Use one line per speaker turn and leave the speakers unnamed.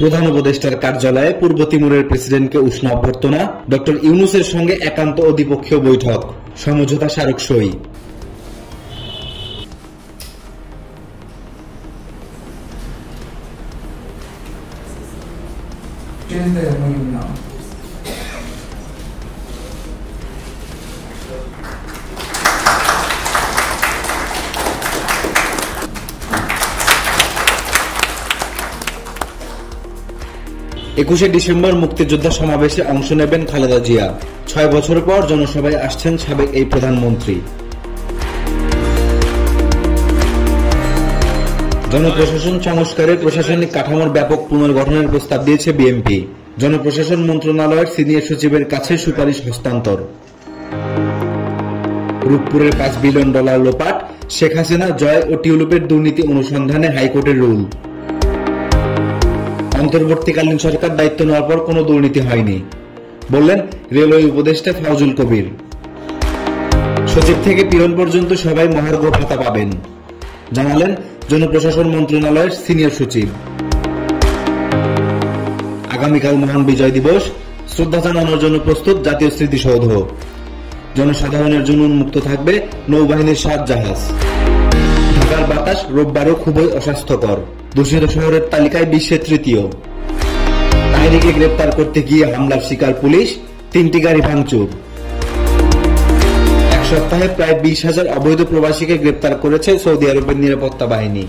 প্রধান উপদেষ্টার কার্যালয়ে পূর্ব তিমুরের প্রেসিডেন্টকে উষ্ণ অভ্যর্থনা, ডক্টর ইউনূসের সঙ্গে একান্ত ও দ্বিপক্ষীয় বৈঠক, সমঝোতা স্মারক সই। একুশে ডিসেম্বর মুক্তিযোদ্ধা সমাবেশে অংশ নেবেন খালেদা জিয়া। ৬ বছর পর জনসভায় আসছেন সাবেক এই প্রধানমন্ত্রী। জনপ্রশাসন সংস্কারে প্রশাসনিক কাঠামোর ব্যাপক পুনর্গঠনের প্রস্তাব দিয়েছে বিএনপি। জনপ্রশাসন মন্ত্রণালয়ের সিনিয়র সচিবের কাছে সুপারিশ হস্তান্তর। রূপপুরের $5 বিলিয়ন লোপাট, শেখ হাসিনা জয় ও টিউলিপের দুর্নীতি অনুসন্ধানে হাইকোর্টের রুল। অন্তর্বর্তীকালীন সরকার দায়িত্ব নেওয়ার পর কোনো দুর্নীতি হয়নি বললেন রেলওয়ে উপদেষ্টা ফাউজুল কবির। সচিব থেকে পিয়ন পর্যন্ত সবাই মহার্ঘ ভাতা পাবেন জানালেন জনপ্রশাসন মন্ত্রণালয়ের সিনিয়র সচিব। আগামীকাল মহান বিজয় দিবস, শ্রদ্ধা জানানোর জন্য প্রস্তুত জাতীয় স্মৃতিসৌধ। জনসাধারণের জন্য উন্মুক্ত থাকবে নৌবাহিনীর 7 জাহাজ। ঢাকার বাতাস রোববারও খুবই অস্বাস্থ্যকর, দূষিত শহরের তালিকায় বিশ্বের 3য়। তাহেরিকে গ্রেপ্তার করতে গিয়ে হামলার শিকার পুলিশ, 3টি গাড়ি ভাঙচুর। এক সপ্তাহে প্রায় 20,000 অবৈধ প্রবাসীকে গ্রেপ্তার করেছে সৌদি আরবের নিরাপত্তা বাহিনী।